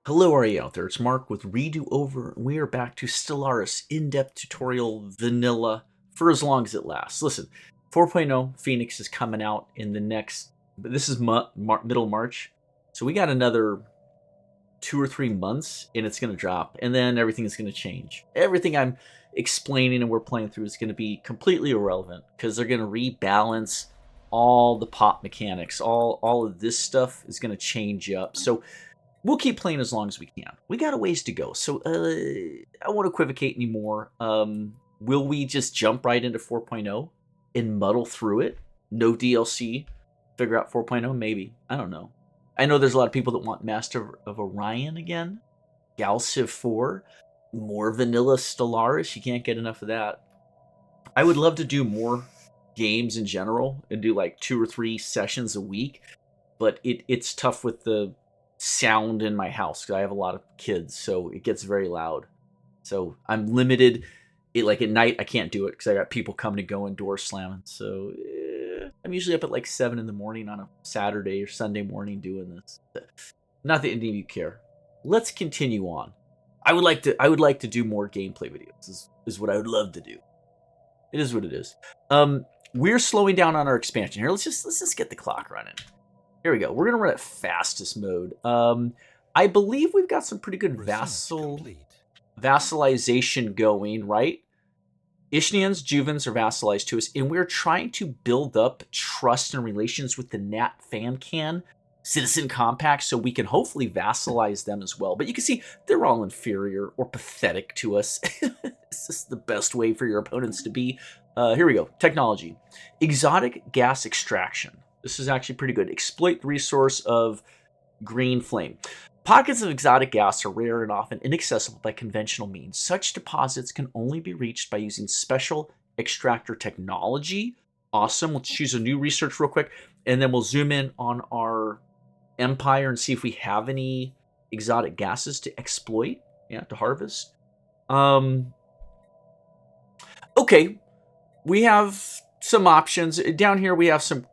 Hello, are you out there? It's Mark with Redo Over, and we are back to Stellaris in-depth tutorial vanilla for as long as it lasts. Listen, 4.0 Phoenix is coming out in the next. This is middle March, so we got another 2 or 3 months, and it's going to drop, and then everything is going to change. Everything I'm explaining and we're playing through is going to be completely irrelevant because they're going to rebalance all the pop mechanics. All of this stuff is going to change up. So we'll keep playing as long as we can. We got a ways to go, so I won't equivocate anymore. Will we just jump right into 4.0 and muddle through it? No DLC, figure out 4.0? Maybe. I don't know. I know there's a lot of people that want Master of Orion again, Gal Civ 4, more vanilla Stellaris. You can't get enough of that. I would love to do more games in general and do like 2 or 3 sessions a week, but it's tough with the sound in my house because I have a lot of kids, so it gets very loud. So I'm limited. Like at night, I can't do it because I got people coming and going, doors slamming. So I'm usually up at like 7 in the morning on a Saturday or Sunday morning doing this. Not that any of you care. Let's continue on. I would like to do more gameplay videos. Is what I would love to do. It is what it is. We're slowing down on our expansion here. Let's just get the clock running. Here we go. We're gonna run at fastest mode. I believe we've got some pretty good vassalization going, right? Ishnians, Juvens are vassalized to us, and we're trying to build up trust and relations with the Nat FanCan Citizen Compact so we can hopefully vassalize them as well. But you can see they're all inferior or pathetic to us. This is the best way for your opponents to be. Here we go. Technology. Exotic gas extraction. This is actually pretty good. Exploit the resource of green flame. Pockets of exotic gas are rare and often inaccessible by conventional means. Such deposits can only be reached by using special extractor technology. Awesome. Let's choose a new research real quick, and then we'll zoom in on our empire and see if we have any exotic gases to exploit, to harvest. Okay, we have some options. Down here we have some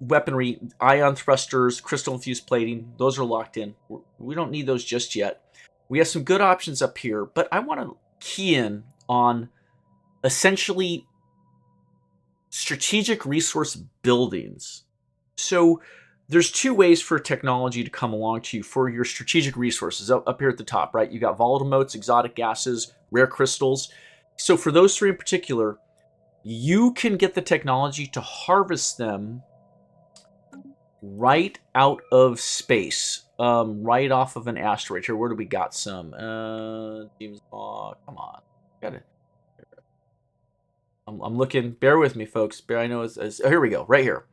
weaponry, ion thrusters, crystal infused plating. Those are locked in. We don't need those just yet. We have some good options up here, but I want to key in on essentially strategic resource buildings. So there's 2 ways for technology to come along to you for your strategic resources up here at the top, right? You got volatile motes, exotic gases, rare crystals. So for those 3 in particular, you can get the technology to harvest them right out of space, right off of an asteroid. Here, where do we got some? Come on, got it. I'm looking. Bear with me, folks. I know here we go. Right here.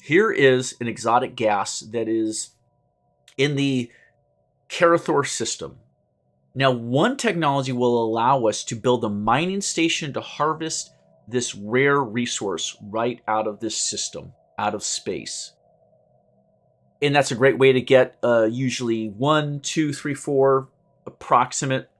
Here is an exotic gas that is in the Carathor system. Now, one technology will allow us to build a mining station to harvest this rare resource right out of this system, out of space. And that's a great way to get usually 1, 2, 3, 4 approximate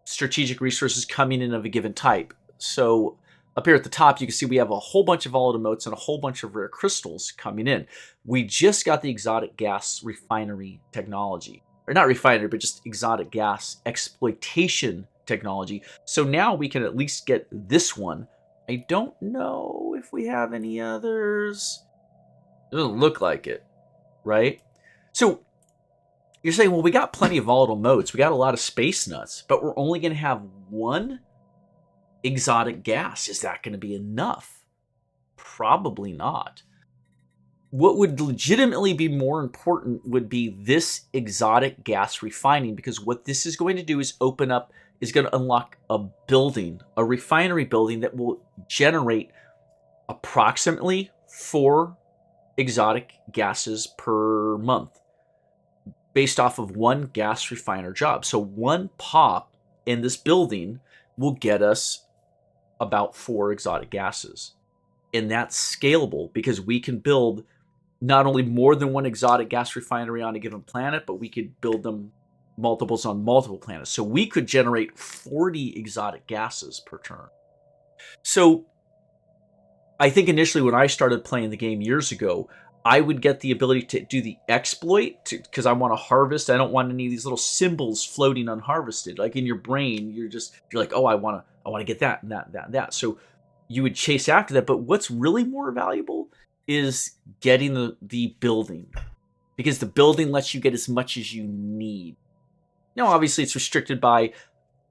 strategic resources coming in of a given type. So up here at the top, you can see we have a whole bunch of volatile motes and a whole bunch of rare crystals coming in. We just got the exotic gas refinery technology. Or not refinery, but just exotic gas exploitation technology. So now we can at least get this one. I don't know if we have any others. It doesn't look like it, right? So you're saying, well, we got plenty of volatile motes. We got a lot of space nuts, but we're only going to have 1 exotic gas. Is that going to be enough? Probably not. What would legitimately be more important would be this exotic gas refining, because what this is going to do is going to unlock a building, a refinery building that will generate approximately 4 exotic gases per month based off of 1 gas refiner job. So 1 pop in this building will get us about 4 exotic gases. And that's scalable because we can build not only more than 1 exotic gas refinery on a given planet, but we could build them multiples on multiple planets. So we could generate 40 exotic gases per turn. So I think initially when I started playing the game years ago, I would get the ability to do the exploit because I want to harvest. I don't want any of these little symbols floating unharvested. Like in your brain, you're like, oh, I want to get that and that and that and that. So you would chase after that. But what's really more valuable is getting the building, because the building lets you get as much as you need. Now, obviously, it's restricted by,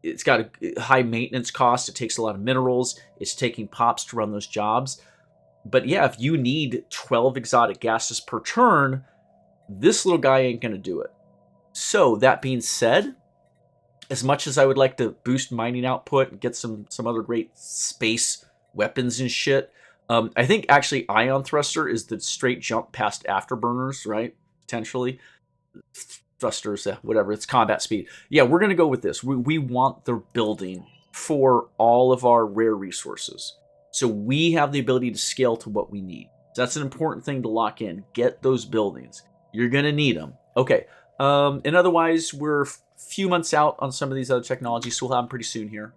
it's got a high maintenance cost. It takes a lot of minerals. It's taking pops to run those jobs. But yeah, if you need 12 exotic gases per turn, this little guy ain't going to do it. So that being said, as much as I would like to boost mining output and get some other great space weapons and shit, I think actually Ion Thruster is the straight jump past Afterburners, right? Potentially. Thrusters, whatever, it's combat speed. Yeah, we're going to go with this. We want the building for all of our rare resources. So we have the ability to scale to what we need. So that's an important thing to lock in. Get those buildings. You're going to need them. Okay. And otherwise, we're a few months out on some of these other technologies, so we'll have them pretty soon here.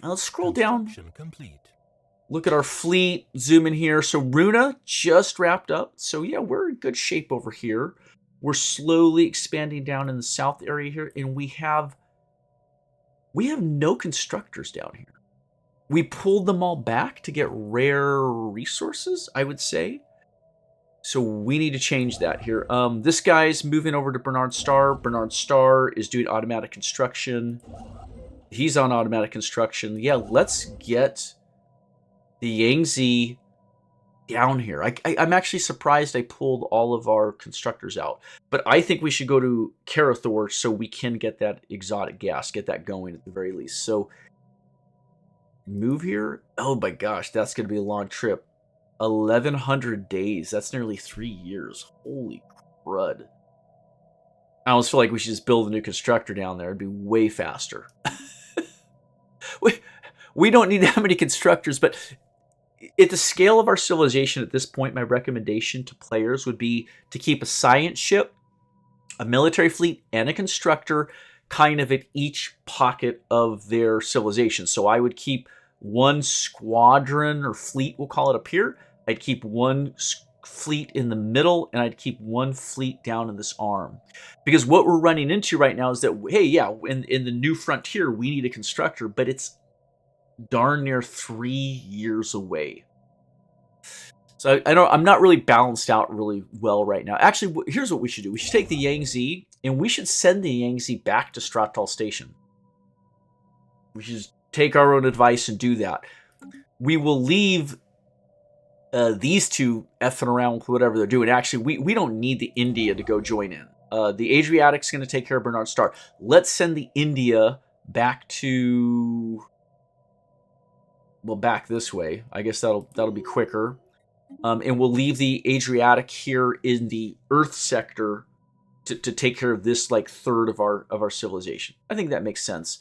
Now let's scroll down. Complete. Look at our fleet. Zoom in here. So Runa just wrapped up. So yeah, we're in good shape over here. We're slowly expanding down in the south area here, and we have no constructors down here. We pulled them all back to get rare resources, I would say. So we need to change that here. This guy's moving over to Bernard Star. Bernard Star is doing automatic construction. He's on automatic construction. Yeah, let's get the Yangtze down here. I'm actually surprised I pulled all of our constructors out. But I think we should go to Karathor so we can get that exotic gas, get that going at the very least. So move here. Oh my gosh, that's going to be a long trip. 1,100 days. That's nearly 3 years. Holy crud. I almost feel like we should just build a new constructor down there. It'd be way faster. We don't need that many constructors, but at the scale of our civilization at this point, my recommendation to players would be to keep a science ship, a military fleet, and a constructor kind of at each pocket of their civilization. So I would keep one squadron or fleet, we'll call it, up here. I'd keep one fleet in the middle, and I'd keep one fleet down in this arm. Because what we're running into right now is that, hey, yeah, in the new frontier, we need a constructor, but it's darn near 3 years away. So I'm not really balanced out really well right now. Actually, here's what we should do. We should take the Yangtze, and we should send the Yangtze back to Stratal Station. We should just take our own advice and do that. We will leave these two effing around with whatever they're doing. Actually, we don't need the India to go join in. The Adriatic's going to take care of Bernard Star. Let's send the India back to... well, back this way. I guess that'll be quicker. And we'll leave the Adriatic here in the Earth sector to take care of this like third of our civilization. I think that makes sense.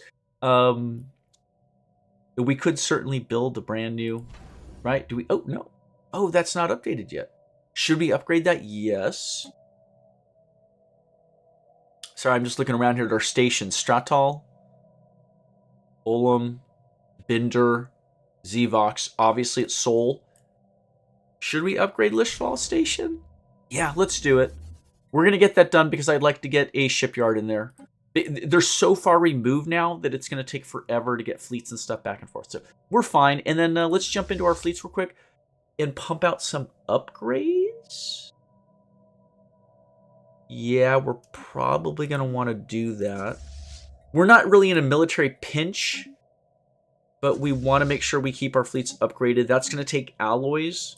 We could certainly build a brand new, right? Do we? Oh no. Oh, that's not updated yet. Should we upgrade that? Yes. Sorry, I'm just looking around here at our stations. Stratal, Olam, Binder, Zvox. Obviously, it's Seoul. Should we upgrade Lishval Station? Yeah, let's do it. We're going to get that done because I'd like to get a shipyard in there. They're so far removed now that it's going to take forever to get fleets and stuff back and forth. So we're fine. And then let's jump into our fleets real quick and pump out some upgrades. Yeah, we're probably going to want to do that. We're not really in a military pinch, but we want to make sure we keep our fleets upgraded. That's going to take alloys.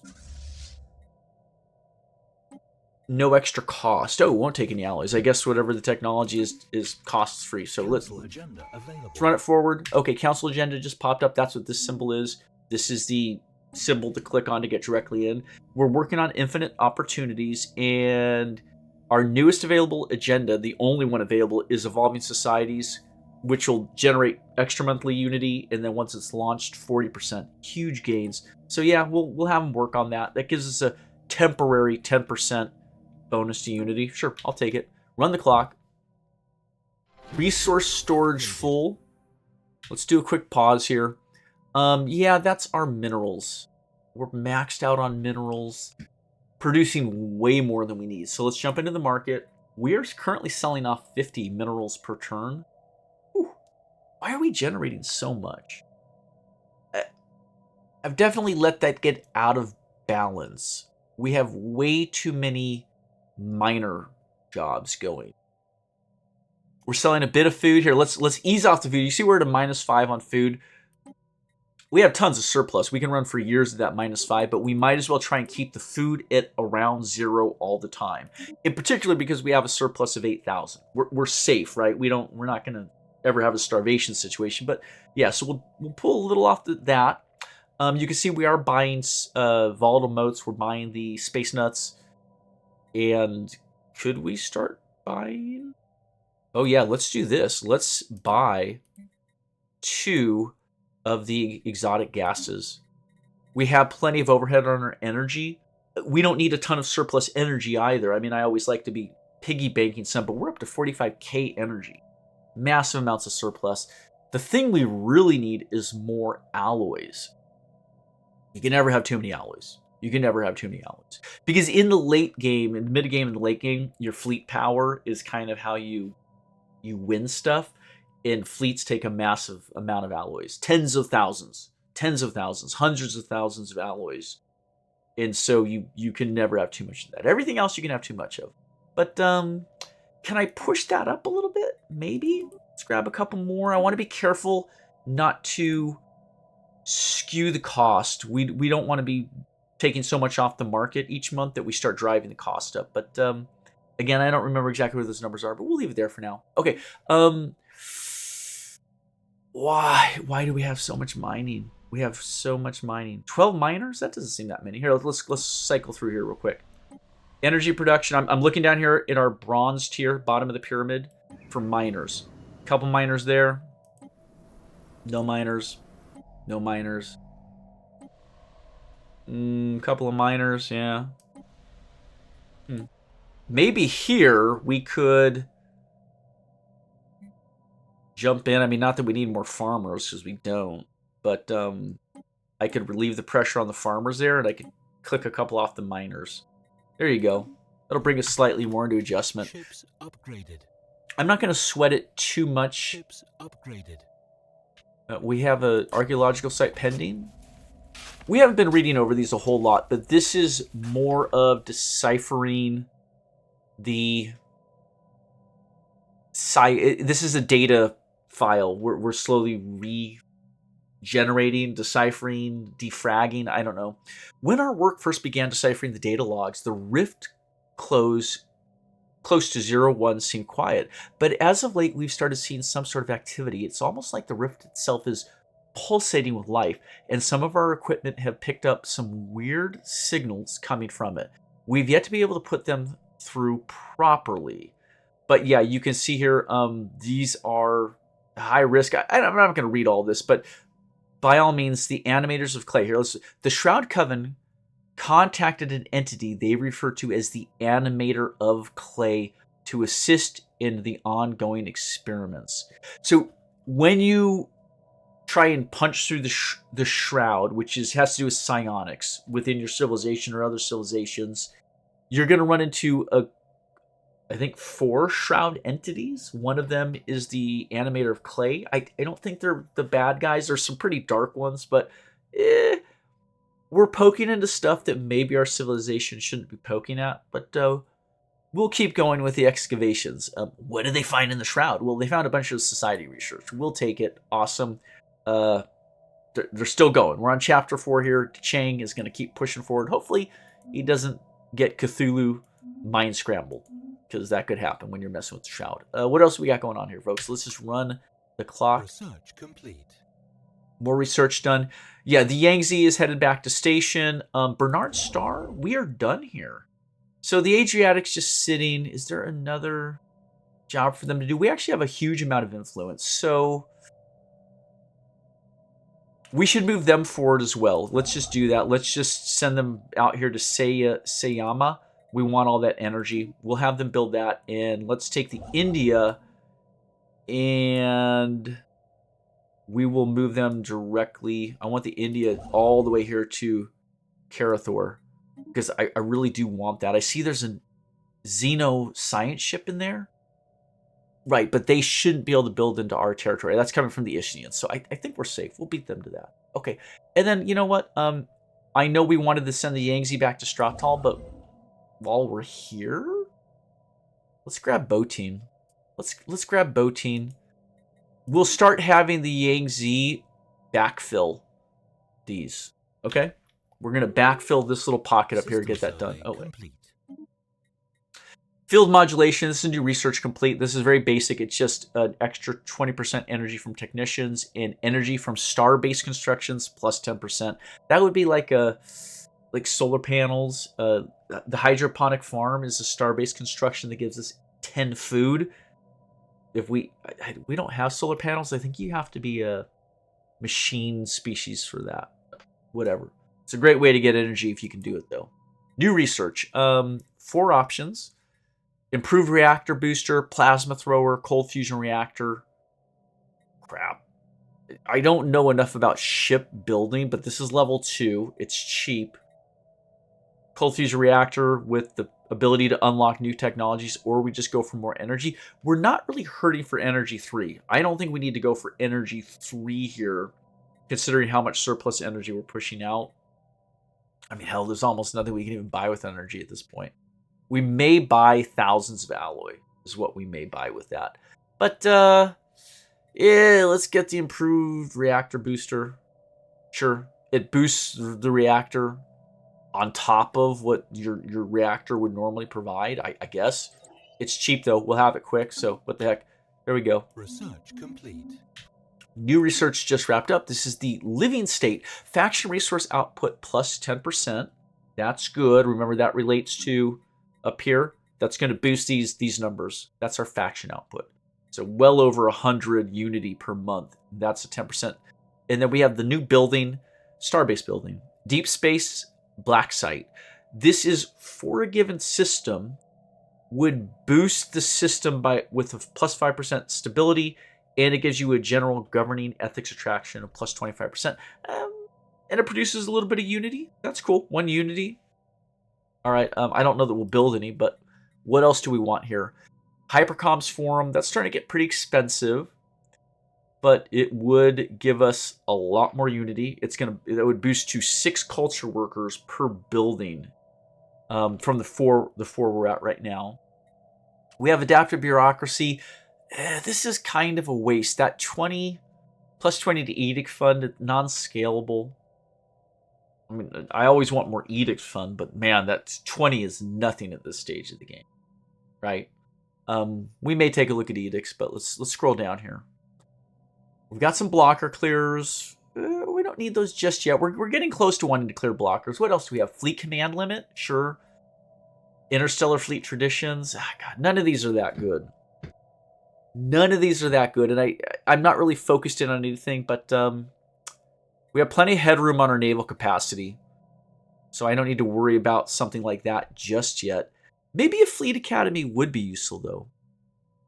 No extra cost. Oh, it won't take any alloys. I guess whatever the technology is costs free. So let's run it forward. Okay, council agenda just popped up. That's what this symbol is. This is the symbol to click on to get directly in. We're working on infinite opportunities, and our newest available agenda, the only one available, is Evolving Societies, which will generate extra monthly unity, and then once it's launched, 40%. Huge gains. So yeah, we'll have them work on that. That gives us a temporary 10% bonus to unity. Sure, I'll take it. Run the clock. Resource storage full. Let's do a quick pause here. Yeah, that's our minerals. We're maxed out on minerals. producing way more than we need. So let's jump into the market. We are currently selling off 50 minerals per turn. Whew. Why are we generating so much? I've definitely let that get out of balance. We have way too many miner jobs going. We're selling a bit of food here. Let's ease off the food. You see we're at a -5 on food. We have tons of surplus. We can run for years at that -5, but we might as well try and keep the food at around 0 all the time. In particular, because we have a surplus of 8,000. We're safe, right? We're not going to ever have a starvation situation. But yeah, so we'll pull a little off that. You can see we are buying volatile motes. We're buying the space nuts. And could we start buying? Oh yeah, let's do this. Let's buy 2 of the exotic gases. We have plenty of overhead on our energy. We don't need a ton of surplus energy either. I mean, I always like to be piggy banking some, but we're up to 45k energy. Massive amounts of surplus. The thing we really need is more alloys. You can never have too many alloys. You can never have too many alloys. Because in the late game, in the mid game and the late game, your fleet power is kind of how you win stuff. And fleets take a massive amount of alloys. Tens of thousands, hundreds of thousands of alloys. And so you can never have too much of that. Everything else you can have too much of. But can I push that up a little bit? Maybe. Let's grab a couple more. I want to be careful not to skew the cost. We don't want to be taking so much off the market each month that we start driving the cost up. But again, I don't remember exactly where those numbers are, but we'll leave it there for now. Okay. Why do we have so much mining? We have so much mining. 12 miners? That doesn't seem that many. Here, let's cycle through here real quick. Energy production. I'm looking down here in our bronze tier, bottom of the pyramid, for miners. Couple miners there. No miners. No miners. Couple of miners, yeah. Maybe here we could jump in. I mean, not that we need more farmers, because we don't. But I could relieve the pressure on the farmers there, and I could click a couple off the miners. There you go. That'll bring us slightly more into adjustment. Ships upgraded. I'm not going to sweat it too much. Ships upgraded. We have an archaeological site pending. We haven't been reading over these a whole lot, but this is more of deciphering the site. This is a data file. We're slowly regenerating, deciphering, defragging. I don't know. When our work first began deciphering the data logs, the rift close to 0-1 seemed quiet. But as of late, we've started seeing some sort of activity. It's almost like the rift itself is pulsating with life, and some of our equipment have picked up some weird signals coming from it. We've yet to be able to put them through properly. But yeah, you can see here, these are high risk. I'm not going to read all this, but by all means, the animators of clay here. The Shroud Coven contacted an entity they refer to as the Animator of Clay to assist in the ongoing experiments. So when you try and punch through the shroud, which has to do with psionics within your civilization or other civilizations, you're going to run into I think 4 shroud entities. One of them is the Animator of Clay. I don't think they're the bad guys. There's some pretty dark ones, but we're poking into stuff that maybe our civilization shouldn't be poking at. But we'll keep going with the excavations. What did they find in the shroud? Well, they found a bunch of society research. We'll take it. Awesome. They're still going. We're on chapter 4 here. Chang is going to keep pushing forward. Hopefully, he doesn't get Cthulhu mind scrambled, because that could happen when you're messing with the shroud. What else we got going on here, folks? Let's just run the clock. Research complete. More research done. Yeah, the Yangtze is headed back to station. Bernard Star, we are done here. So the Adriatic's just sitting. Is there another job for them to do? We actually have a huge amount of influence, so we should move them forward as well. Let's just do that. Let's just send them out here to Sayama. We want all that energy. We'll have them build that. And let's take the India, and we will move them directly. I want the India all the way here to Karathor. because I really do want that. I see there's a Xeno science ship in there. Right, but they shouldn't be able to build into our territory. That's coming from the Ishnians, so I think we're safe. We'll beat them to that. Okay, and then, you know what? I know we wanted to send the Yangtze back to Stratal, but while we're here, let's grab Botine. Let's grab Botine. We'll start having the Yangtze backfill these. Okay, we're gonna backfill this little pocket up here to get that done. Oh wait. Field modulation, this is a new research complete. This is very basic. It's just an extra 20% energy from technicians and energy from star-based constructions plus 10%. That would be like solar panels. The hydroponic farm is a star-based construction that gives us 10 food. If we don't have solar panels, I think you have to be a machine species for that. Whatever. It's a great way to get energy if you can do it, though. New research. 4 options. Improved reactor booster, plasma thrower, cold fusion reactor. Crap. I don't know enough about ship building, but this is level 2. It's cheap. Cold fusion reactor with the ability to unlock new technologies, or we just go for more energy. We're not really hurting for energy 3. I don't think we need to go for energy 3 here, considering how much surplus energy we're pushing out. I mean, hell, there's almost nothing we can even buy with energy at this point. We may buy thousands of alloy, is what we may buy with that. But, yeah, let's get the improved reactor booster. Sure, it boosts the reactor on top of what your reactor would normally provide, I guess. It's cheap, though. We'll have it quick, so what the heck. There we go. Research complete. New research just wrapped up. This is the living state. Faction resource output plus 10%. That's good. Remember, that relates to up here. That's going to boost these numbers. That's our faction output. So well over 100 unity per month. That's a 10%. And then we have the new building, Starbase building. Deep Space Black Site. This is for a given system, would boost the system with a plus 5% stability, and it gives you a general governing ethics attraction of plus 25%. And it produces a little bit of unity. That's cool. 1 unity. All right. I don't know that we'll build any, but what else do we want here? Hypercoms Forum. That's starting to get pretty expensive, but it would give us a lot more unity. That would boost to 6 culture workers per building from the four we're at right now. We have adaptive bureaucracy. This is kind of a waste. That 20 plus 20 to edict fund, non-scalable. I mean, I always want more edict fund, but man, that 20 is nothing at this stage of the game, right? We may take a look at edicts, but let's scroll down here. We've got some blocker clears. We don't need those just yet. We're getting close to wanting to clear blockers. What else do we have? Fleet command limit, sure. Interstellar fleet traditions. God, none of these are that good. None of these are that good, and I'm not really focused in on anything, but we have plenty of headroom on our naval capacity, so I don't need to worry about something like that just yet. Maybe a fleet academy would be useful, though,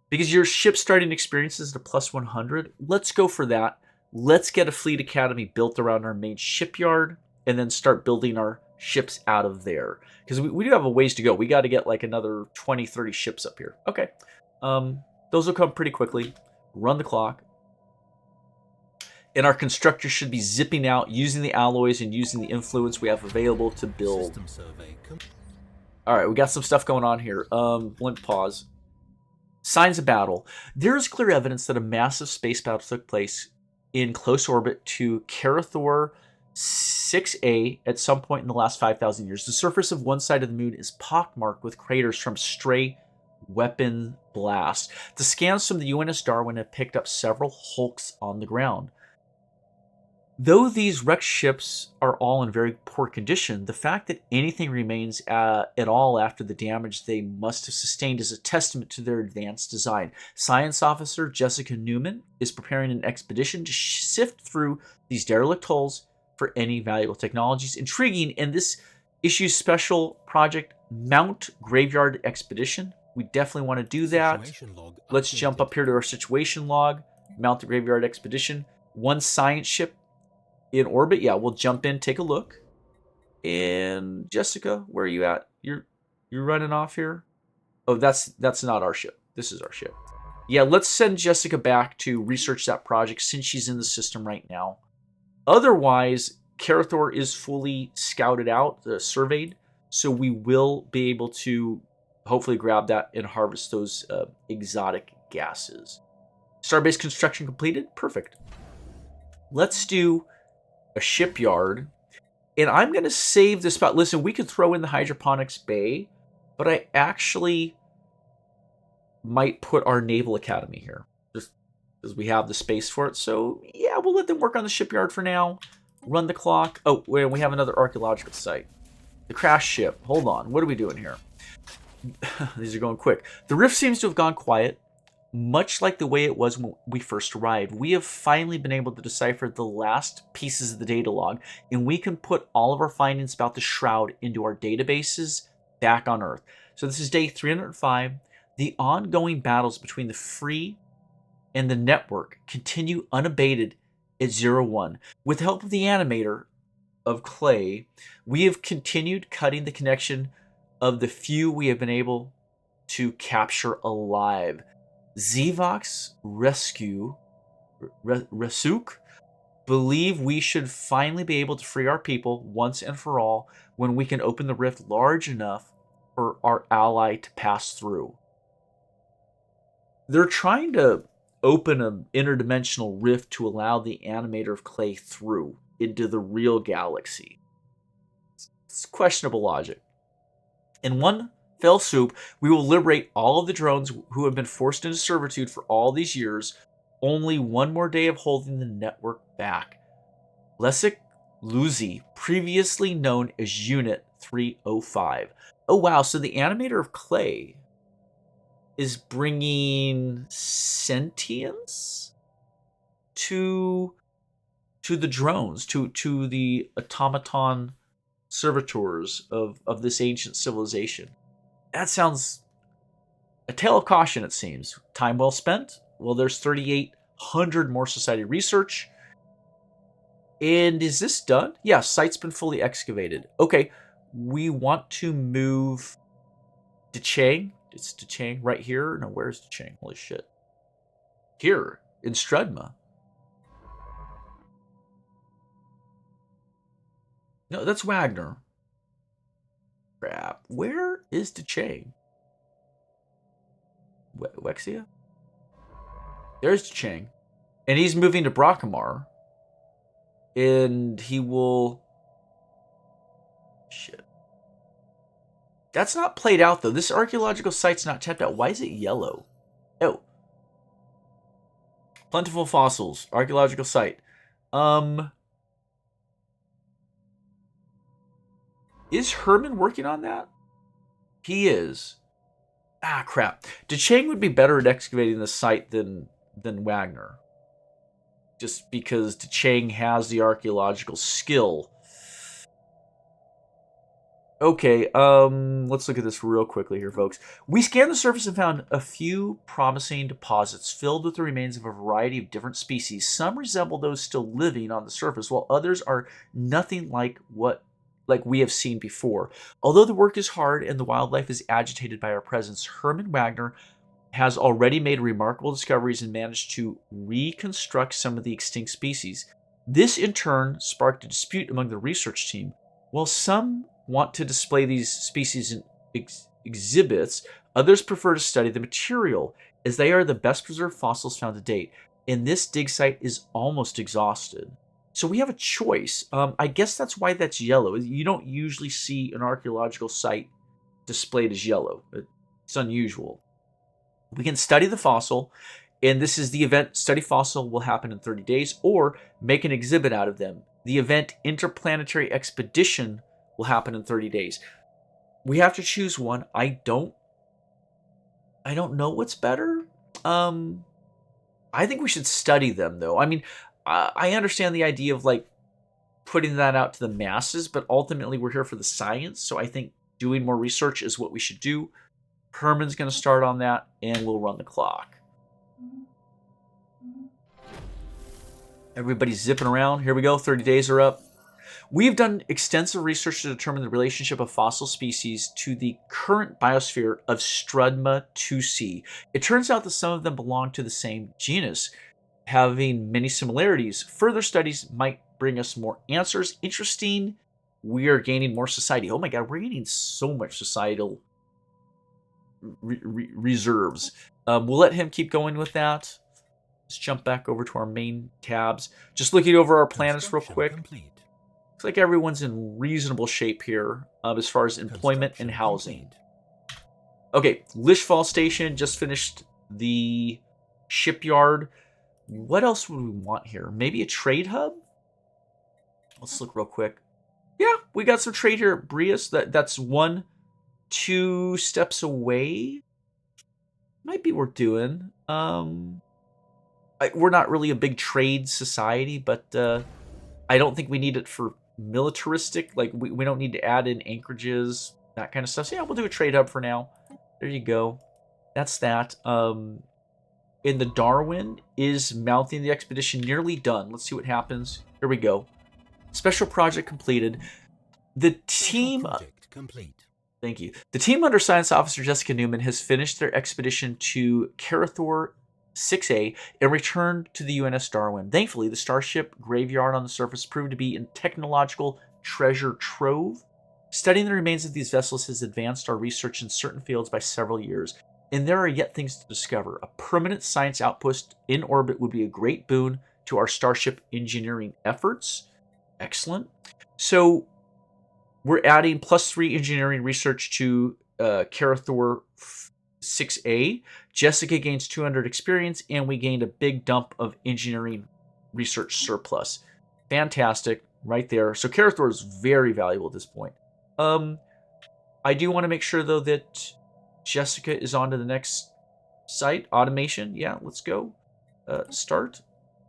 because your ship starting experience is at a plus 100. Let's go for that. Let's get a fleet academy built around our main shipyard, and then start building our ships out of there, because we do have a ways to go. We got to get like another 20, 30 ships up here. Okay. Those will come pretty quickly. Run the clock. And our constructors should be zipping out, using the alloys and using the influence we have available to build. All right, we got some stuff going on here. Blimp pause. Signs of battle. There is clear evidence that a massive space battle took place in close orbit to Carathor 6A at some point in the last 5,000 years. The surface of one side of the moon is pockmarked with craters from stray weapon blasts. The scans from the UNS Darwin have picked up several hulks on the ground. Though these wrecked ships are all in very poor condition, the fact that anything remains at all after the damage they must have sustained is a testament to their advanced design. Science officer Jessica Newman is preparing an expedition to sift through these derelict hulls for any valuable technologies. Intriguing, in this issue's special project, Mount Graveyard Expedition. We definitely want to do that. Let's jump up here to our situation log. Mount the Graveyard Expedition. 1 science ship in orbit. Yeah, we'll jump in, take a look. And Jessica, where are you at? You're running off here? Oh, that's not our ship. This is our ship. Yeah, let's send Jessica back to research that project since she's in the system right now. Otherwise, Karathor is fully scouted out, surveyed, so we will be able to hopefully grab that and harvest those exotic gases. Starbase construction completed? Perfect. Let's do a shipyard. And I'm going to save this spot. Listen, we could throw in the hydroponics bay, but I actually might put our naval academy here just because we have the space for it. So yeah, we'll let them work on the shipyard for now. Run the clock. Oh, wait, we have another archaeological site. The crash ship. Hold on. What are we doing here? These are going quick. The rift seems to have gone quiet, much like the way it was when we first arrived. We have finally been able to decipher the last pieces of the data log, and we can put all of our findings about the Shroud into our databases back on Earth. So this is day 305. The ongoing battles between the Free and the Network continue unabated at 01. With the help of the animator of Clay, we have continued cutting the connection of the few we have been able to capture alive. Zivok's Resuk believe we should finally be able to free our people once and for all when we can open the rift large enough for our ally to pass through. They're trying to open an interdimensional rift to allow the animator of Clay through into the real galaxy. It's questionable logic. In one fell swoop, we will liberate all of the drones who have been forced into servitude for all these years. Only one more day of holding the network back. Lesic Luzi, previously known as Unit 305. Oh wow, so the animator of Clay is bringing sentience to the drones, to the automaton servitors of this ancient civilization. That sounds a tale of caution, it seems. Time well spent. Well, there's 3,800 more society research. And is this done? Yeah, site's been fully excavated. Okay, we want to move DeChang. It's DeChang right here. No, where's DeChang? Holy shit. Here, in Strudma. No, that's Wagner. Crap. Where is DeChang? Wexia? There's DeChang. And he's moving to Brockamar. And he will... Shit. That's not played out, though. This archaeological site's not tapped out. Why is it yellow? Oh. Plentiful fossils. Archaeological site. Is Herman working on that? He is. Ah, crap. DeChang would be better at excavating the site than Wagner. Just because DeChang has the archaeological skill. Okay, let's look at this real quickly here, folks. We scanned the surface and found a few promising deposits filled with the remains of a variety of different species. Some resemble those still living on the surface, while others are nothing like we have seen before. Although the work is hard and the wildlife is agitated by our presence, Herman Wagner has already made remarkable discoveries and managed to reconstruct some of the extinct species. This, in turn, sparked a dispute among the research team. While some want to display these species in exhibits, others prefer to study the material, as they are the best preserved fossils found to date, and this dig site is almost exhausted. So we have a choice. I guess that's why that's yellow. You don't usually see an archaeological site displayed as yellow. It's unusual. We can study the fossil, and this is the event. Study fossil will happen in 30 days, or make an exhibit out of them. The event Interplanetary Expedition will happen in 30 days. We have to choose one. I don't know what's better. I think we should study them, though. I mean, I understand the idea of like putting that out to the masses, but ultimately we're here for the science. So I think doing more research is what we should do. Herman's going to start on that, and we'll run the clock. Everybody's zipping around. Here we go. 30 days are up. We've done extensive research to determine the relationship of fossil species to the current biosphere of Strudma 2C. It turns out that some of them belong to the same genus, having many similarities. Further studies might bring us more answers. Interesting. We are gaining more society. Oh my god, we're gaining so much societal reserves. We'll let him keep going with that. Let's jump back over to our main tabs. Just looking over our planets real quick. Complete. Looks like everyone's in reasonable shape here as far as employment and housing. Okay, Lishfall Station just finished the shipyard. What else would we want here? Maybe a trade hub? Let's look real quick. Yeah, we got some trade here at Brius. That's 2 steps away. Might be worth doing. We're not really a big trade society, but I don't think we need it for militaristic. Like, we don't need to add in anchorages, that kind of stuff. So yeah, we'll do a trade hub for now. There you go. That's that. In the Darwin is mounting the expedition nearly done. Let's see what happens. Here we go. Special project completed. The team... Project complete. Thank you. The team under Science Officer Jessica Newman has finished their expedition to Carathor 6A and returned to the UNS Darwin. Thankfully, the Starship graveyard on the surface proved to be a technological treasure trove. Studying the remains of these vessels has advanced our research in certain fields by several years, and there are yet things to discover. A permanent science outpost in orbit would be a great boon to our Starship engineering efforts. Excellent. So we're adding +3 engineering research to Carathor 6A. Jessica gains 200 experience, and we gained a big dump of engineering research surplus. Fantastic, right there. So Carathor is very valuable at this point. I do want to make sure, though, that Jessica is on to the next site. Automation, yeah, let's go. Start.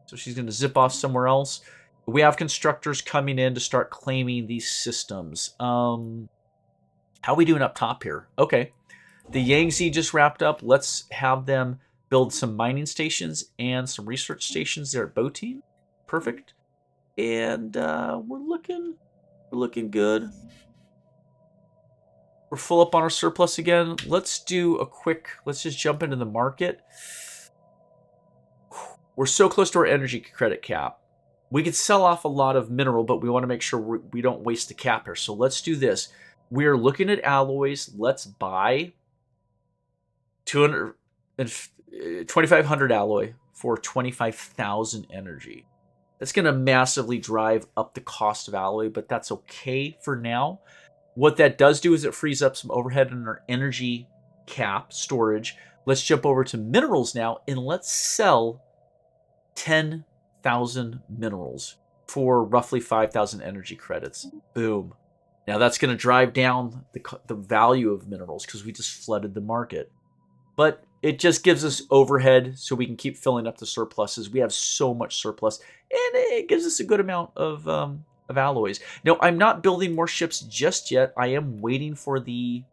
So she's going to zip off somewhere else. We have constructors coming in to start claiming these systems. How are we doing up top here? Okay. The Yangtze just wrapped up. Let's have them build some mining stations and some research stations there at Boating. Perfect. And we're looking good. We're full up on our surplus again. Let's just jump into the market. We're so close to our energy credit cap. We could sell off a lot of mineral, but we want to make sure we don't waste the cap here. So let's do this. We're looking at alloys. Let's buy 2,500 alloy for 25,000 energy. That's going to massively drive up the cost of alloy, but that's okay for now. What that does do is it frees up some overhead in our energy cap storage. Let's jump over to minerals now, and let's sell 10,000 minerals for roughly 5,000 energy credits. Boom. Now that's going to drive down the value of minerals because we just flooded the market. But it just gives us overhead so we can keep filling up the surpluses. We have so much surplus, and it gives us a good amount of alloys. Now, I'm not building more ships just yet. I am waiting for the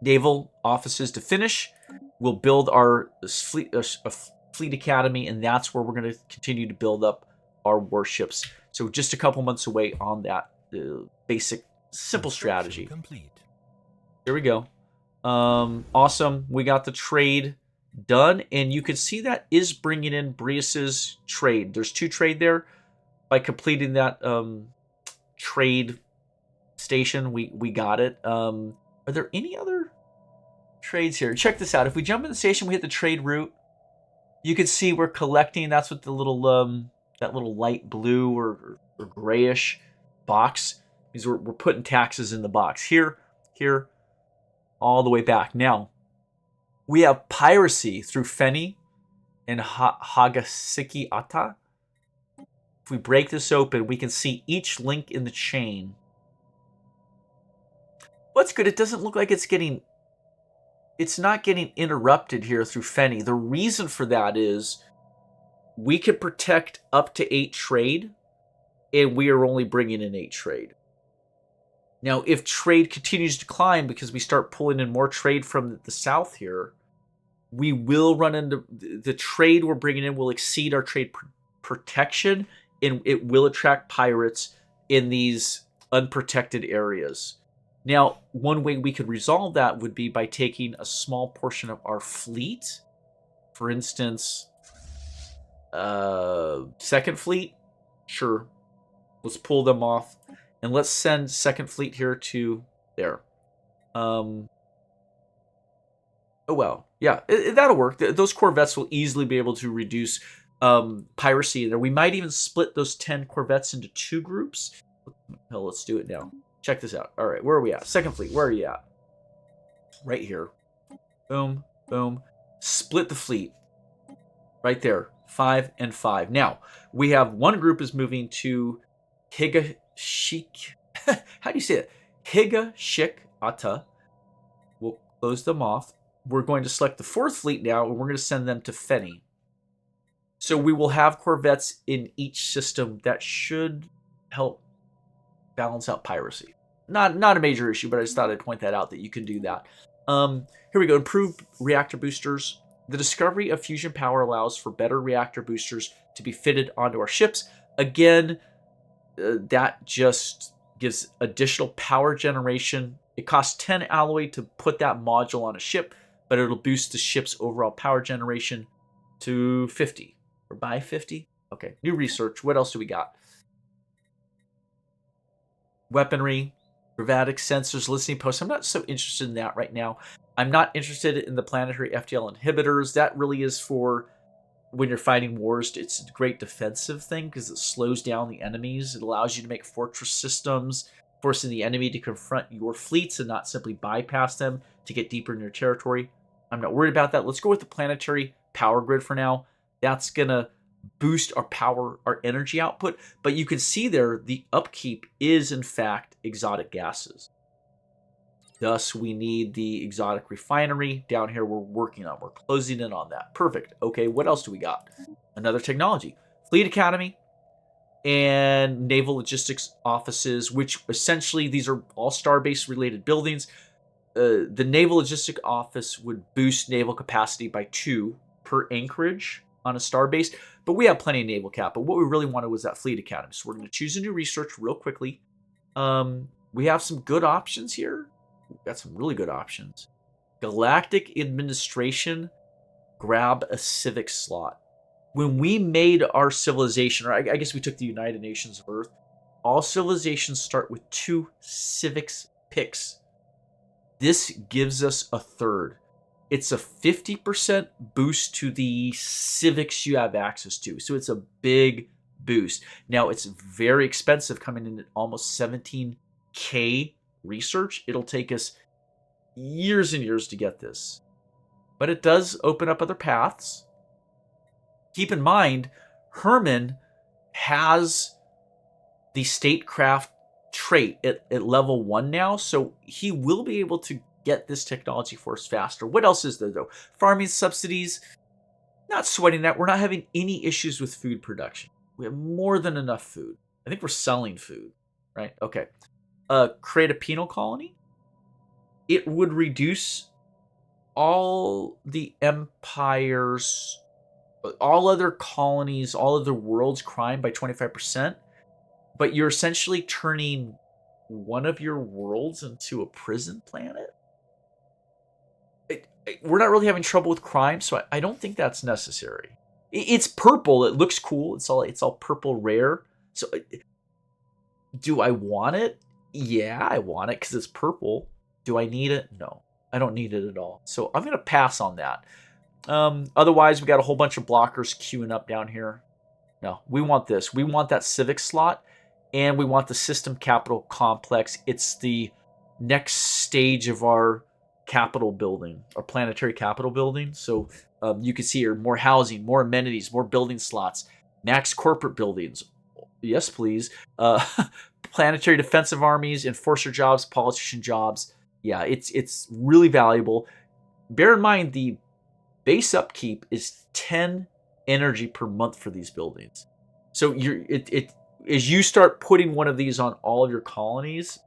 naval offices to finish. We'll build our fleet academy, and that's where we're going to continue to build up our warships. So just a couple months away on that basic, simple strategy. Complete. Here we go. Awesome. We got the trade done, and you can see that is bringing in Brius's trade. There's 2 trade there. By completing that trade station, we got it. Are there any other trades here? Check this out. If we jump in the station, we hit the trade route. You can see we're collecting. That's what the little that little light blue or grayish box means. We're putting taxes in the box here, all the way back. Now we have piracy through Feni and Hagasiki Ata. If we break this open, we can see each link in the chain. What's good, it doesn't look like it's not getting interrupted here through Feni. The reason for that is we could protect up to 8 trade, and we are only bringing in 8 trade. Now, if trade continues to climb because we start pulling in more trade from the south here, we will run into the trade we're bringing in will exceed our trade protection, and it will attract pirates in these unprotected areas. Now, one way we could resolve that would be by taking a small portion of our fleet. For instance, Second Fleet. Sure. Let's pull them off. And let's send Second Fleet here to there. Oh, well. Yeah, that'll work. Those corvettes will easily be able to reduce piracy there. We might even split those 10 corvettes into 2 groups. Hell, let's do it now. Check this out. All right, where are we at? Second Fleet, where are you at? Right here. Boom, boom. Split the fleet. Right there. 5 and 5. Now, we have one group is moving to Higashik. How do you say it? Higashikata. We'll close them off. We're going to select the 4th fleet now, and we're going to send them to Feni. So we will have corvettes in each system that should help balance out piracy. Not a major issue, but I just thought I'd point that out that you can do that. Here we go. Improved reactor boosters. The discovery of fusion power allows for better reactor boosters to be fitted onto our ships. Again, that just gives additional power generation. It costs 10 alloy to put that module on a ship, but it'll boost the ship's overall power generation to 50. Or by 50? Okay, new research. What else do we got? Weaponry, gravitic sensors, listening posts. I'm not so interested in that right now. I'm not interested in the planetary FTL inhibitors. That really is for when you're fighting wars. It's a great defensive thing because it slows down the enemies. It allows you to make fortress systems, forcing the enemy to confront your fleets and not simply bypass them to get deeper in your territory. I'm not worried about that. Let's go with the planetary power grid for now. That's going to boost our power, our energy output. But you can see there, the upkeep is in fact exotic gases. Thus, we need the exotic refinery down here we're working on. We're closing in on that. Perfect. Okay, what else do we got? Another technology. Fleet Academy and Naval Logistics Offices, which essentially these are all Starbase related buildings. The Naval Logistic Office would boost naval capacity by 2 per anchorage on a Starbase, but we have plenty of naval cap. But what we really wanted was that Fleet Academy. So we're going to choose a new research real quickly. We have some good options here. We've got some really good options. Galactic Administration, grab a civic slot. When we made our civilization, or I guess we took the United Nations of Earth, all civilizations start with 2 civics picks. This gives us a third. It's a 50% boost to the civics you have access to. So it's a big boost. Now, it's very expensive, coming in at almost 17K research. It'll take us years and years to get this. But it does open up other paths. Keep in mind, Herman has the statecraft trait at level 1 now, so he will be able to get this technology for us faster. What else is there, though? Farming subsidies, not sweating that. We're not having any issues with food production. We have more than enough food. I think we're selling food, right? Okay. Create a penal colony. It would reduce all the empires, all other colonies, all other worlds' crime by 25%. But you're essentially turning one of your worlds into a prison planet. We're not really having trouble with crime, so I don't think that's necessary. It's purple. It looks cool. It's all purple rare. So do I want it? Yeah, I want it because it's purple. Do I need it? No, I don't need it at all. So I'm going to pass on that. Otherwise, we got a whole bunch of blockers queuing up down here. No, we want this. We want that civic slot, and we want the system capital complex. It's the next stage of our capital building, our planetary capital building. So you can see here, more housing, more amenities, more building slots, max corporate buildings. Yes, please. Planetary defensive armies, enforcer jobs, politician jobs. Yeah, it's really valuable. Bear in mind, the base upkeep is 10 energy per month for these buildings. So as you start putting one of these on all of your colonies,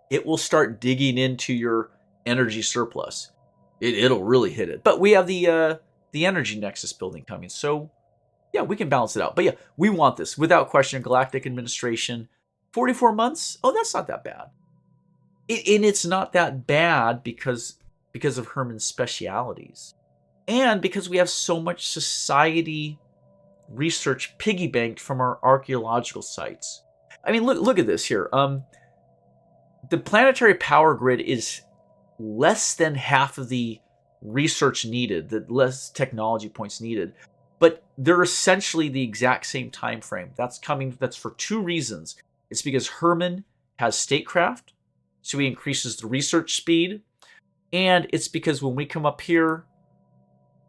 it will start digging into your energy surplus. It'll really hit it. But we have the energy nexus building coming, so yeah, we can balance it out. But yeah, we want this without question. Galactic Administration. 44 months? Oh, that's not that bad. And it's not that bad because of Herman's specialities. And because we have so much society research piggy banked from our archaeological sites. I mean, look at this here. The planetary power grid is less than half of the research needed, the less technology points needed, but they're essentially the exact same time frame. That's for two reasons. It's because Herman has statecraft, so he increases the research speed, and it's because when we come up here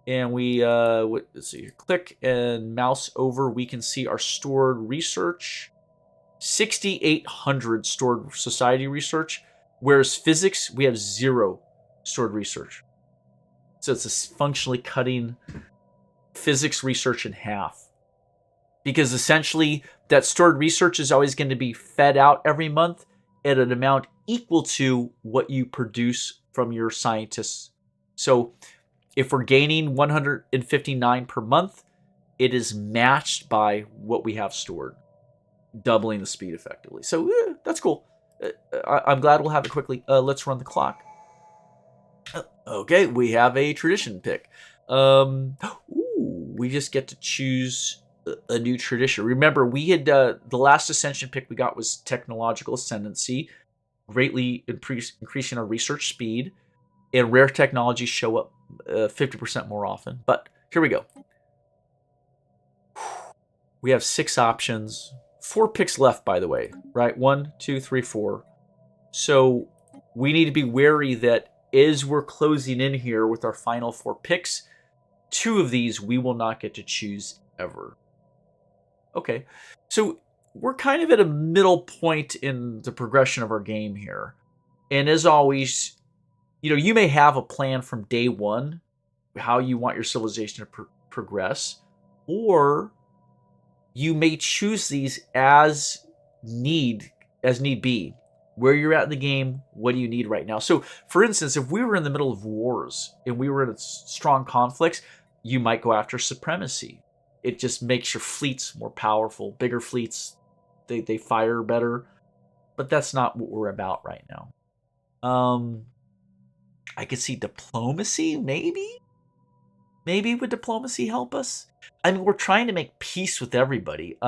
and we let's see, click and mouse over, we can see our stored research. 6,800 stored society research, whereas physics, we have 0 stored research. So it's functionally cutting physics research in half. Because essentially, that stored research is always going to be fed out every month at an amount equal to what you produce from your scientists. So if we're gaining 159 per month, it is matched by what we have stored, doubling the speed effectively. So that's cool. I'm glad we'll have it quickly. Let's run the clock. Okay, we have a tradition pick. We just get to choose a new tradition. Remember, we had the last ascension pick we got was technological ascendancy, greatly increasing our research speed, and rare technologies show up 50% more often. But here we go. We have 6 options. 4 picks left, by the way, right? 1, 2, 3, 4. So we need to be wary that as we're closing in here with our final 4 picks, 2 of these we will not get to choose ever. Okay, so we're kind of at a middle point in the progression of our game here. And as always, you may have a plan from day one, how you want your civilization to progress, or you may choose these as need be. Where you're at in the game, what do you need right now? So, for instance, if we were in the middle of wars and we were in strong conflicts, you might go after supremacy. It just makes your fleets more powerful. Bigger fleets, they fire better. But that's not what we're about right now. I could see diplomacy, maybe? Maybe would diplomacy help us? I mean, we're trying to make peace with everybody.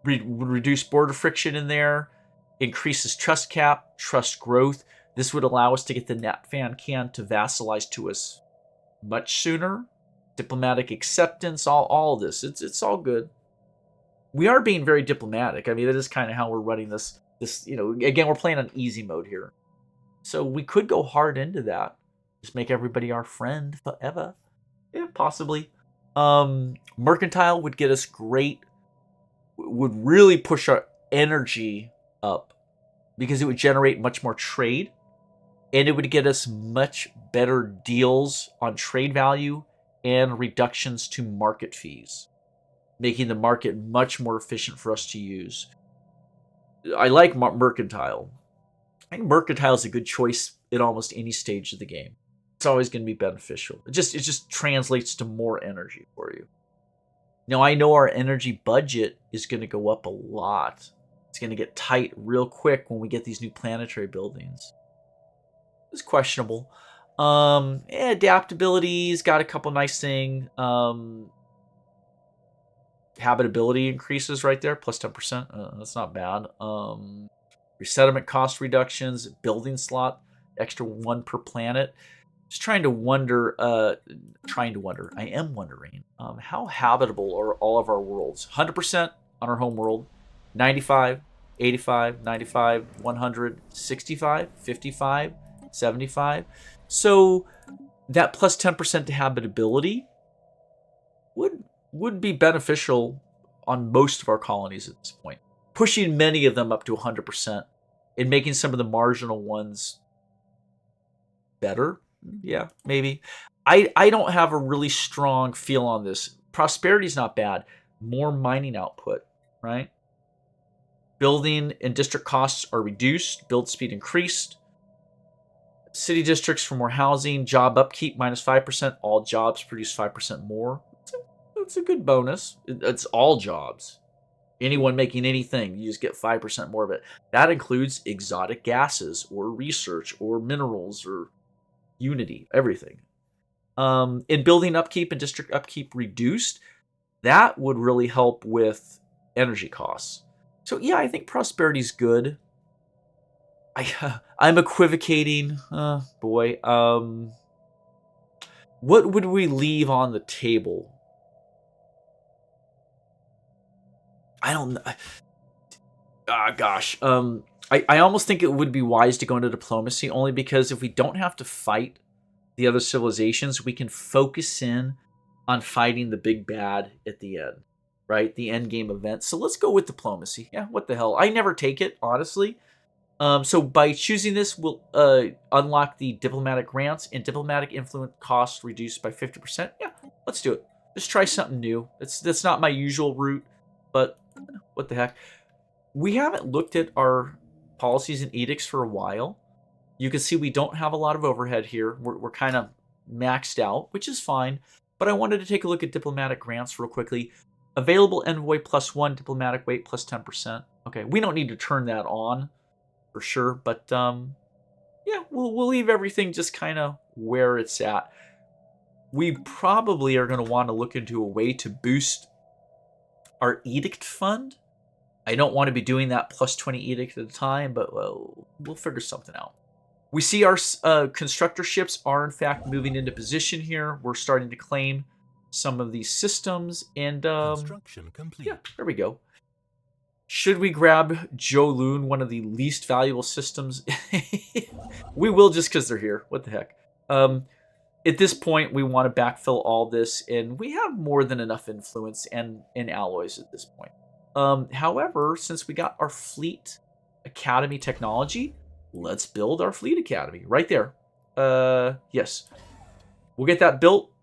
Reduce border friction in there. Increases trust cap, trust growth. This would allow us to get the Natfan Can to vassalize to us much sooner. Diplomatic acceptance, all this. It's all good. We are being very diplomatic. I mean, that is kind of how we're running this. Again, we're playing on easy mode here. So we could go hard into that. Just make everybody our friend forever. Yeah, possibly. Mercantile would get us great. Would really push our energy up because it would generate much more trade, and it would get us much better deals on trade value and reductions to market fees, making the market much more efficient for us to use. I like Mercantile. I think Mercantile is a good choice in almost any stage of the game. It's always going to be beneficial. It just translates to more energy for you. Now, I know our energy budget is going to go up a lot. It's going to get tight real quick when we get these new planetary buildings. It's questionable. Adaptability's got a couple nice things. Habitability increases right there, plus 10%. That's not bad. Resettlement cost reductions, building slot, extra 1 per planet. Just trying to wonder. I am wondering how habitable are all of our worlds. 100% on our home world. 95, 85, 95, 100, 65, 55, 75. So that plus 10% to habitability would be beneficial on most of our colonies at this point. Pushing many of them up to 100% and making some of the marginal ones better. Yeah, maybe. I don't have a really strong feel on this. Prosperity's not bad. More mining output, right? Building and district costs are reduced. Build speed increased. City districts for more housing. Job upkeep minus 5%. All jobs produce 5% more. It's a good bonus. It's all jobs. Anyone making anything, you just get 5% more of it. That includes exotic gases or research or minerals or Unity, everything. In building upkeep and district upkeep reduced, that would really help with energy costs. So yeah, I think prosperity's good. I'm equivocating. Boy. What would we leave on the table? I don't know. Gosh. I almost think it would be wise to go into diplomacy, only because if we don't have to fight the other civilizations, we can focus in on fighting the big bad at the end, right? The end game event. So let's go with diplomacy. Yeah, what the hell? I never take it, honestly. So by choosing this, we'll unlock the diplomatic grants and diplomatic influence costs reduced by 50%. Yeah, let's do it. Just try something new. That's not my usual route, but what the heck? We haven't looked at our policies and edicts for a while. You can see we don't have a lot of overhead here. We're kind of maxed out, which is fine. But I wanted to take a look at diplomatic grants real quickly. Available envoy +1, diplomatic weight +10%. Okay, we don't need to turn that on for sure, but yeah, we'll leave everything just kind of where it's at. We probably are going to want to look into a way to boost our edict fund. I don't want to be doing that +20 edict at a time, but we'll figure something out. We see our constructor ships are in fact moving into position here. We're starting to claim some of these systems, and Construction complete. yeah, there we go. Should we grab Jolun, one of the least valuable systems? We will, just because they're here. What the heck? At this point, we want to backfill all this, and we have more than enough influence and alloys at this point. However, since we got our Fleet Academy technology, let's build our Fleet Academy right there. Yes. We'll get that built.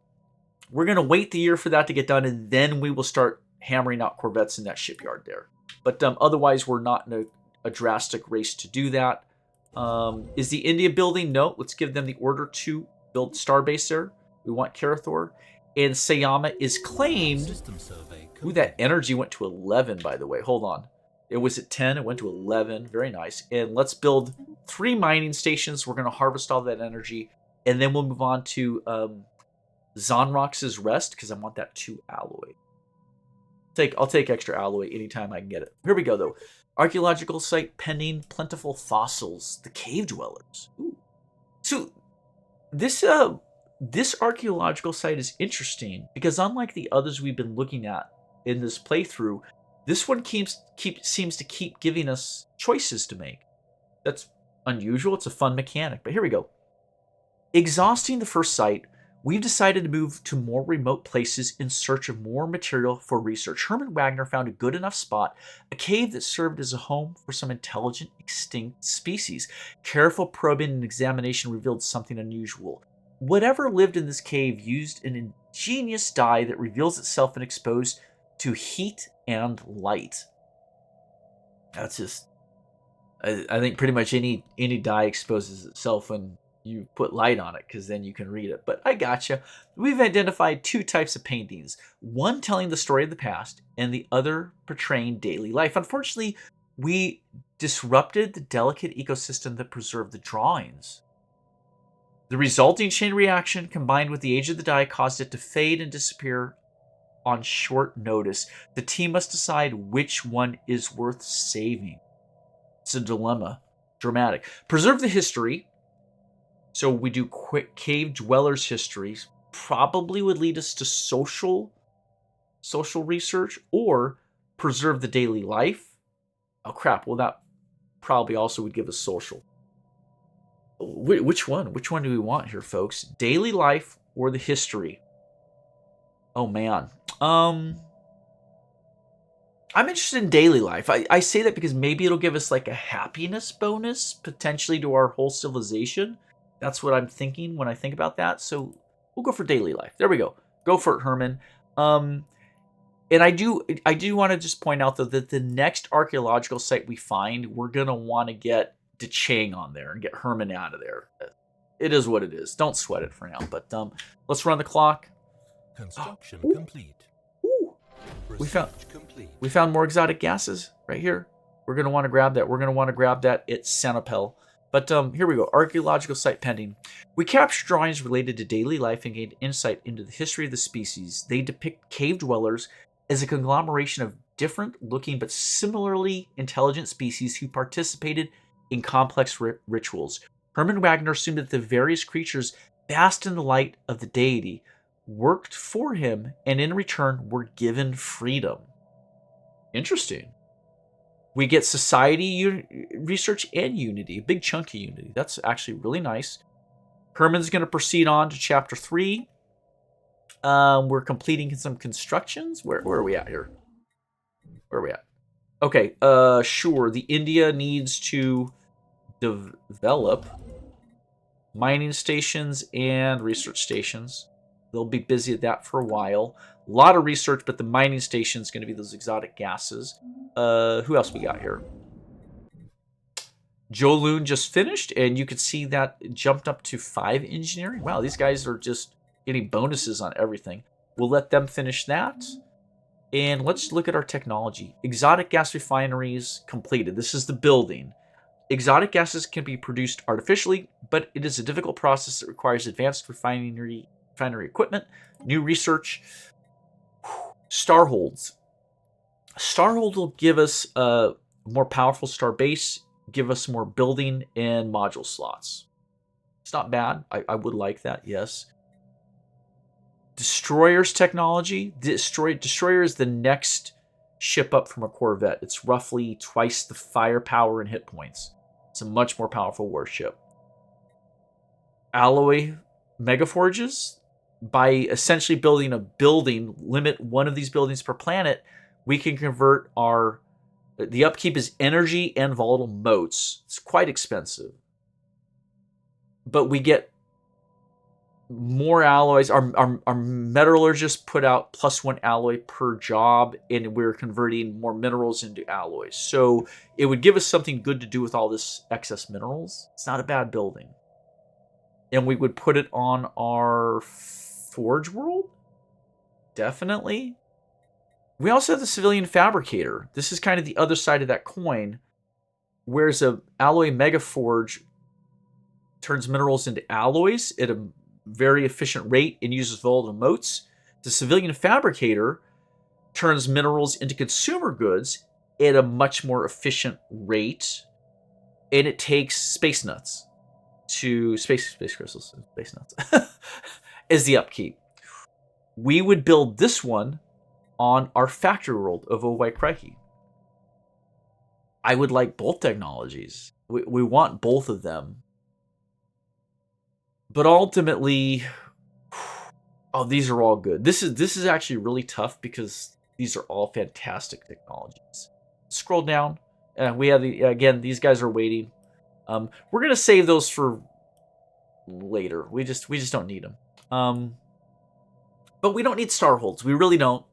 We're going to wait the year for that to get done, and then we will start hammering out corvettes in that shipyard there. But otherwise, we're not in a drastic race to do that. Is the India building? No. Let's give them the order to build Starbase there. We want Karathor. And Sayama is claimed. System survey Ooh, that energy went to 11, by the way. Hold on. It was at 10. It went to 11. Very nice. And let's build 3 mining stations. We're going to harvest all that energy. And then we'll move on to Zonrox's Rest, because I want that 2 alloy. I'll take extra alloy anytime I can get it. Here we go, though. Archaeological site pending plentiful fossils. The cave dwellers. Ooh. So this archaeological site is interesting because unlike the others we've been looking at in this playthrough, this one seems to keep giving us choices to make. That's unusual. It's a fun mechanic. But here we go. Exhausting the first site, we've decided to move to more remote places in search of more material for research. Herman Wagner found a good enough spot, a cave that served as a home for some intelligent, extinct species. Careful probing and examination revealed something unusual. Whatever lived in this cave used an ingenious dye that reveals itself when exposed to heat and light. That's just... I think pretty much any dye exposes itself when you put light on it, because then you can read it. But I gotcha. We've identified 2 types of paintings. One telling the story of the past, and the other portraying daily life. Unfortunately, we disrupted the delicate ecosystem that preserved the drawings. The resulting chain reaction, combined with the age of the dye, caused it to fade and disappear on short notice. The team must decide which one is worth saving. It's a dilemma. Dramatic. Preserve the history. So we do quick cave dwellers histories. Probably would lead us to social research, or preserve the daily life. Oh crap! Well, that probably also would give us social. Which one? Which one do we want here, folks? Daily life or the history? Oh man. I'm interested in daily life. I say that because maybe it'll give us like a happiness bonus potentially to our whole civilization. That's what I'm thinking when I think about that. So we'll go for daily life. There we go. Go for it, Herman. And I do want to just point out though that the next archaeological site we find, we're gonna want to get DeChang on there and get Herman out of there. It is what it is. Don't sweat it for now. But let's run the clock. Construction Ooh. complete. Ooh. we found more exotic gases right here. We're going to want to grab that. We're going to want to grab that. It's Sanopel. But here we go. Archaeological site pending. We captured drawings related to daily life and gained insight into the history of the species. They depict cave dwellers as a conglomeration of different-looking but similarly intelligent species who participated in complex rituals. Herman Wagner assumed that the various creatures basked in the light of the deity, worked for him, and in return were given freedom. Interesting. We get society research and unity, a big chunk of unity. That's actually really nice. Herman's going to proceed on to chapter 3. We're completing some constructions. Where are we at here? Where are we at? Okay, sure. The India needs to develop mining stations and research stations. They'll be busy at that for a while. A lot of research, but the mining station is going to be those exotic gases. Who else we got here? Jolun just finished, and you can see that it jumped up to 5 engineering. Wow, these guys are just getting bonuses on everything. We'll let them finish that. And let's look at our technology. Exotic gas refineries completed. This is the building. Exotic gases can be produced artificially, but it is a difficult process that requires advanced refinery equipment, new research. Starholds. Starhold will give us a more powerful star base, give us more building and module slots. It's not bad. I would like that, yes. Destroyer's technology. Destroyer is the next ship up from a Corvette. It's roughly twice the firepower and hit points. It's a much more powerful warship. Alloy megaforges. By essentially building a building, limit one of these buildings per planet, we can convert the upkeep is energy and volatile motes. It's quite expensive. But we get more alloys. Our metallurgists put out +1 alloy per job, and we're converting more minerals into alloys. So it would give us something good to do with all this excess minerals. It's not a bad building. And we would put it on our Forge world? Definitely. We also have the civilian fabricator. This is kind of the other side of that coin. Whereas a alloy megaforge turns minerals into alloys at a very efficient rate and uses volatile motes, the civilian fabricator turns minerals into consumer goods at a much more efficient rate, and it takes space nuts to space crystals, space nuts as the upkeep. We would build this one on our factory world of Owai Crikey. I would like both technologies. We want both of them. But ultimately, oh, these are all good. This is actually really tough because these are all fantastic technologies. Scroll down. We have again, these guys are waiting. We're gonna save those for later. We just don't need them. But we don't need starholds. We really don't.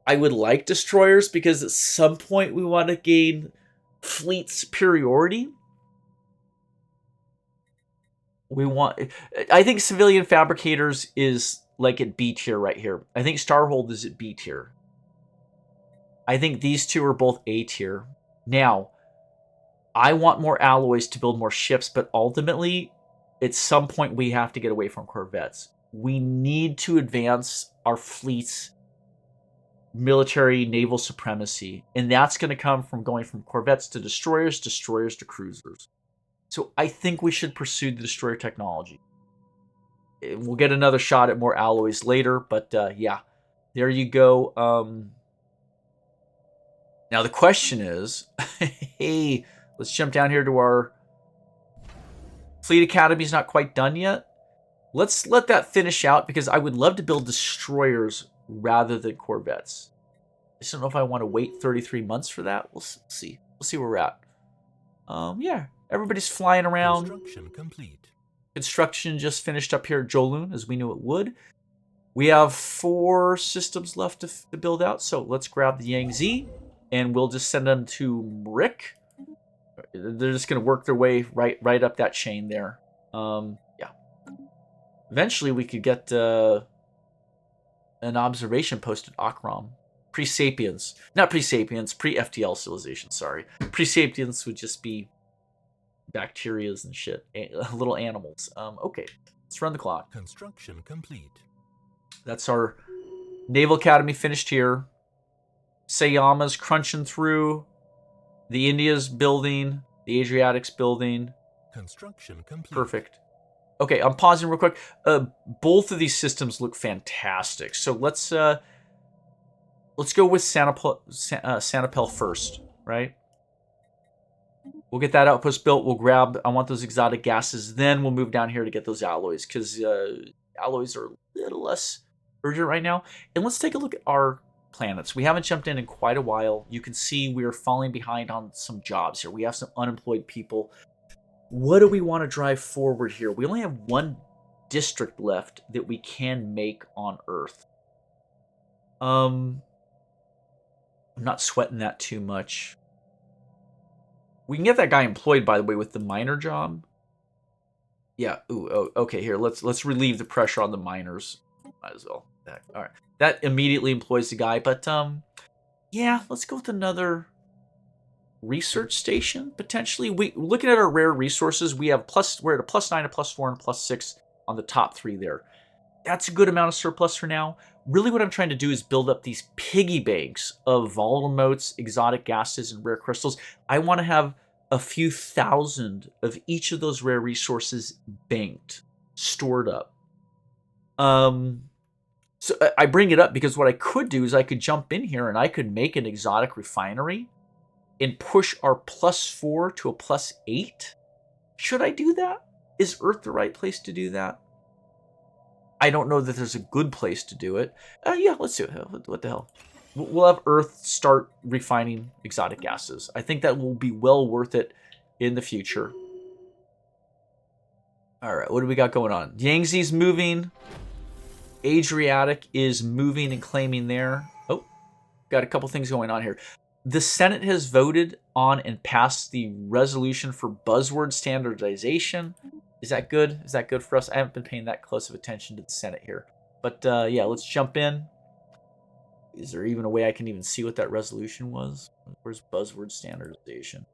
I would like destroyers because at some point we want to gain fleet superiority. I think civilian fabricators is like at B tier right here. I think Starhold is at B tier. I think these two are both A tier. Now, I want more alloys to build more ships, but ultimately, at some point we have to get away from Corvettes. We need to advance our fleet's military naval supremacy, and that's going to come from going from Corvettes to destroyers to cruisers. So I think we should pursue the destroyer technology. We'll get another shot at more alloys later, but yeah, there you go. Now the question is, hey, let's jump down here to our Fleet Academy's not quite done yet. Let's let that finish out because I would love to build destroyers rather than Corvettes. I just don't know if I want to wait 33 months for that. We'll see. We'll see where we're at. Yeah, everybody's flying around. Construction complete. Construction just finished up here at Jolun, as we knew it would. We have 4 systems left to build out, so let's grab the Yangtze, and we'll just send them to Rick. They're just going to work their way right up that chain there. Yeah. Eventually, we could get an observation post at Akram. Pre-sapiens. Not pre-sapiens, pre-FTL civilization, sorry. Pre-sapiens would just be bacterias and shit. Little animals. Okay, let's run the clock. Construction complete. That's our Naval Academy finished here. Sayama's crunching through. The India's building. The Adriatic's building. Construction complete. Perfect. Okay, I'm pausing real quick. Both of these systems look fantastic. So let's go with Sanapel first, right? We'll get that outpost built. We'll grab, I want those exotic gases. Then we'll move down here to get those alloys, because alloys are a little less urgent right now. And let's take a look at our planets. We haven't jumped in quite a while. You can see we are falling behind on some jobs here. We have some unemployed people. What do we want to drive forward here? We only have one district left that we can make on Earth. I'm not sweating that too much. We can get that guy employed, by the way, with the miner job. Yeah. Ooh. Oh, okay. Here, let's relieve the pressure on the miners. Might as well. All right. That immediately employs the guy. But yeah, let's go with another research station potentially. We looking at our rare resources. We're at a +9, a +4, and a +6 on the top 3 there. That's a good amount of surplus for now. Really, what I'm trying to do is build up these piggy banks of volatile motes, exotic gases, and rare crystals. I want to have a few thousand of each of those rare resources banked, stored up. So I bring it up because what I could do is I could jump in here and I could make an exotic refinery and push our +4 to a +8. Should I do that? Is Earth the right place to do that? I don't know that there's a good place to do it. Yeah, let's do it. What the hell? We'll have Earth start refining exotic gases. I think that will be well worth it in the future. All right, what do we got going on? Yangtze's moving. Adriatic is moving and claiming there. Oh, got a couple things going on here. The Senate has voted on and passed the resolution for buzzword standardization. Is that good? Is that good for us? I haven't been paying that close of attention to the Senate here. But yeah, let's jump in. Is there even a way I can even see what that resolution was? Where's buzzword standardization?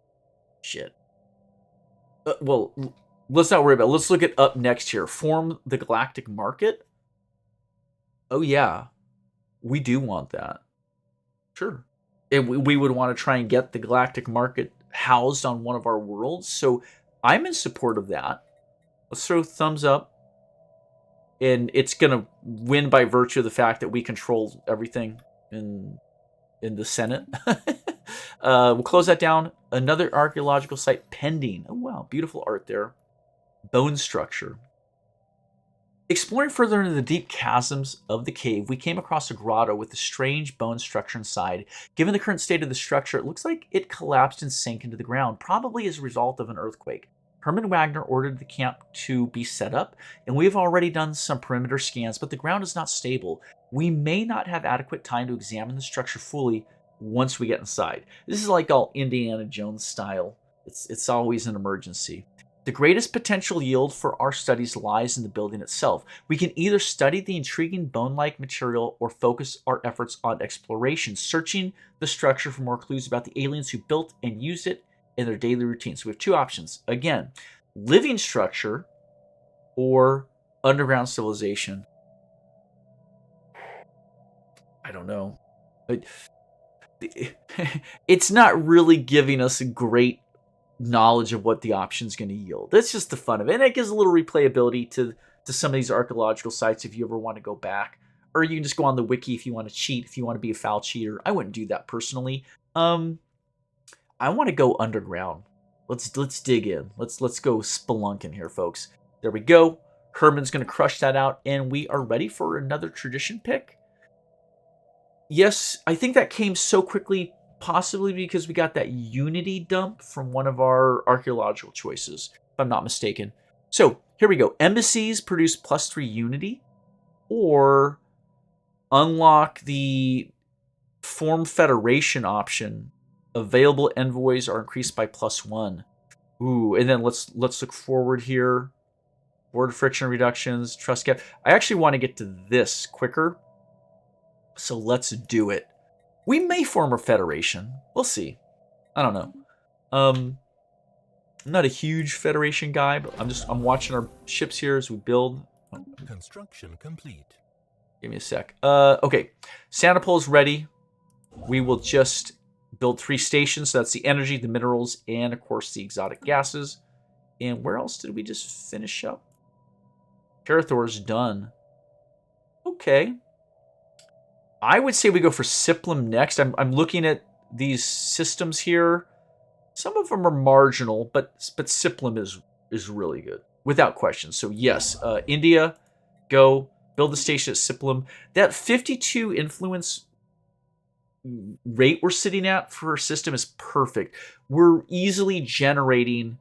Shit. Well, let's not worry about it. Let's look at up next here. Form the galactic market. Oh, yeah. We do want that. Sure. We would want to try and get the galactic market housed on one of our worlds. So I'm in support of that. Let's throw thumbs up. And it's going to win by virtue of the fact that we control everything in the Senate. We'll close that down. Another archaeological site pending. Oh, wow. Beautiful art there. Bone structure. Exploring further into the deep chasms of the cave, we came across a grotto with a strange bone structure inside. Given the current state of the structure, it looks like it collapsed and sank into the ground, probably as a result of an earthquake. Herman Wagner ordered the camp to be set up, and we've already done some perimeter scans, but the ground is not stable. We may not have adequate time to examine the structure fully once we get inside. This is like all Indiana Jones style. It's always an emergency. The greatest potential yield for our studies lies in the building itself. We can either study the intriguing bone-like material or focus our efforts on exploration, searching the structure for more clues about the aliens who built and used it in their daily routines. So we have two options. Again, living structure or underground civilization. I don't know. It's not really giving us a great knowledge of what the option's going to yield. That's just the fun of it. And it gives a little replayability to some of these archaeological sites if you ever want to go back. Or you can just go on the wiki if you want to cheat, if you want to be a foul cheater. I wouldn't do that personally. I want to go underground. Let's dig in. Let's go spelunking here, folks. There we go. Herman's going to crush that out, and we are ready for another tradition pick. Yes, I think that came so quickly, possibly because we got that Unity dump from one of our archaeological choices, if I'm not mistaken. So here we go. Embassies produce +3 Unity, or unlock the Form Federation option. Available envoys are increased by +1. Ooh, and then let's look forward here. Board friction reductions, trust gap. I actually want to get to this quicker. So let's do it. We may form a federation. We'll see. I don't know. I'm not a huge federation guy, but I'm watching our ships here as we build. Construction complete. Give me a sec. Okay. Santipole is ready. We will just build 3 stations. So that's the energy, the minerals, and of course the exotic gases. And where else did we just finish up? Carathor's done. Okay. I would say we go for Siplum next. I'm looking at these systems here. Some of them are marginal, but Siplum is really good, without question. So yes, India, go build the station at Siplum. That 52 influence rate we're sitting at for our system is perfect. We're easily generating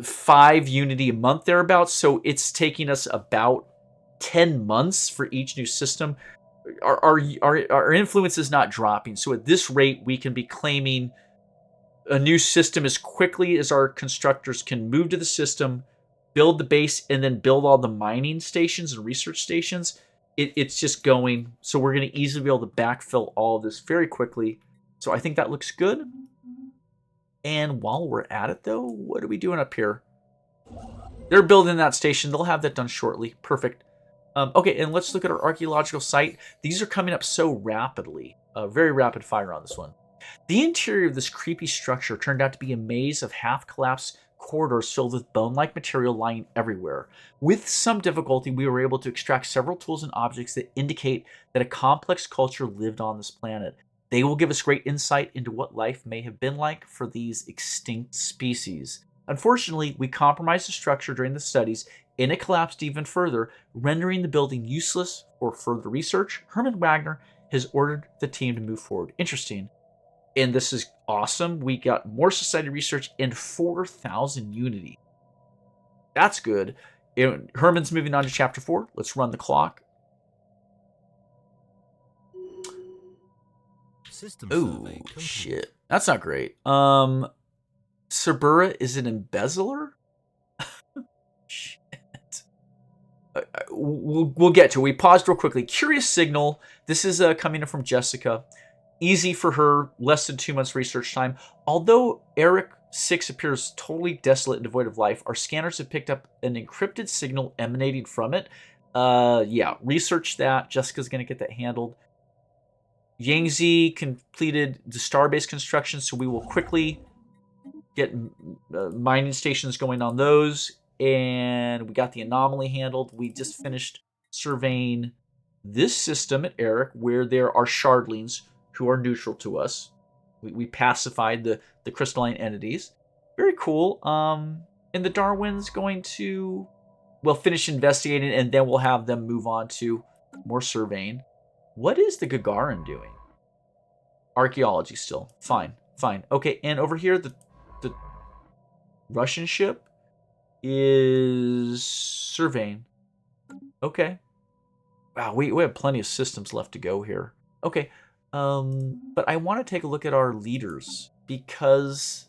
5 unity a month thereabouts, so it's taking us about 10 months for each new system. Our influence is not dropping, so at this rate we can be claiming a new system as quickly as our constructors can move to the system, build the base, and then build all the mining stations and research stations. It's just going, so we're going to easily be able to backfill all of this very quickly. So I think that looks good. And while we're at it, though, what are we doing up here? They're building that station. They'll have that done shortly. Perfect. Okay, and let's look at our archaeological site. These are coming up so rapidly. Very rapid fire on this one. The interior of this creepy structure turned out to be a maze of half-collapsed corridors filled with bone-like material lying everywhere. With some difficulty, we were able to extract several tools and objects that indicate that a complex culture lived on this planet. They will give us great insight into what life may have been like for these extinct species. Unfortunately, we compromised the structure during the studies, and it collapsed even further, rendering the building useless for further research. Herman Wagner has ordered the team to move forward. Interesting. And this is awesome. We got more society research and 4,000 unity. That's good. Herman's moving on to chapter 4. Let's run the clock. Oh, shit. That's not great. Cerbera is an embezzler? Shit. We'll get to it. We paused real quickly. Curious signal. This is coming in from Jessica. Easy for her, less than 2 months research time. Although Eric 6 appears totally desolate and devoid of life, our scanners have picked up an encrypted signal emanating from it. Yeah, research that. Jessica's going to get that handled. Yangtze completed the starbase construction, so we will quickly get mining stations going on those. And we got the anomaly handled. We just finished surveying this system at Eric, where there are shardlings who are neutral to us. We pacified the crystalline entities. Very cool. And the Darwin's going to, well, finish investigating, and then we'll have them move on to more surveying. What is the Gagarin doing? Archaeology still. Fine. Okay, and over here, the Russian ship is surveying. Okay. Wow, we have plenty of systems left to go here. Okay. But I want to take a look at our leaders, because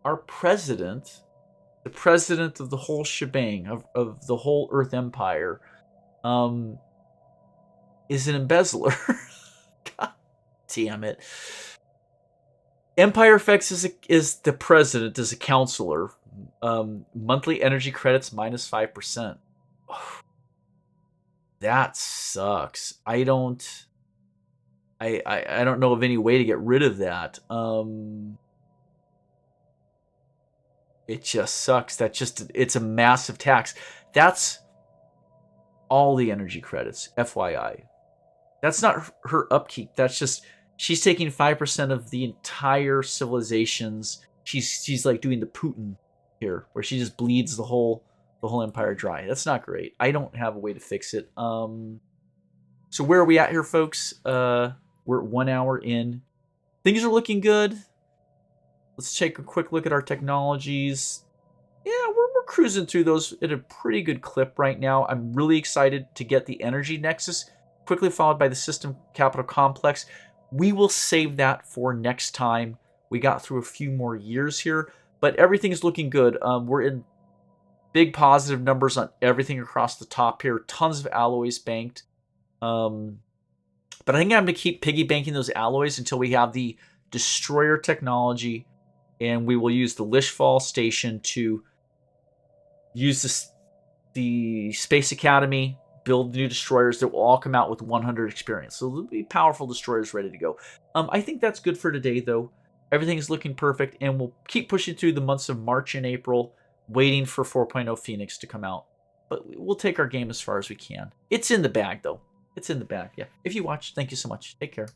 our president, the president of the whole shebang, of the whole Earth Empire, is an embezzler. God damn it. Empire Effects is the president, is a counselor. Monthly energy credits minus 5%. That sucks. I don't know of any way to get rid of that. It just sucks. It's a massive tax. That's all the energy credits, FYI. That's not her upkeep. That's just, she's taking 5% of the entire civilizations. She's like doing the Putin here, where she just bleeds the whole empire dry. That's not great. I don't have a way to fix it. So where are we at here, folks? We're 1 hour in. Things are looking good. Let's take a quick look at our technologies. Yeah, we're cruising through those at a pretty good clip right now. I'm really excited to get the Energy Nexus, quickly followed by the System Capital Complex. We will save that for next time. We got through a few more years here, but everything is looking good. We're in big positive numbers on everything across the top here. Tons of alloys banked. But I think I'm going to keep piggy banking those alloys until we have the destroyer technology, and we will use the Lishfall station to use the Space Academy, build new destroyers that will all come out with 100 experience. So they'll be powerful destroyers ready to go. I think that's good for today, though. Everything is looking perfect, and we'll keep pushing through the months of March and April, waiting for 4.0 Phoenix to come out. But we'll take our game as far as we can. It's in the bag, though. It's in the bag, yeah. If you watched, thank you so much. Take care.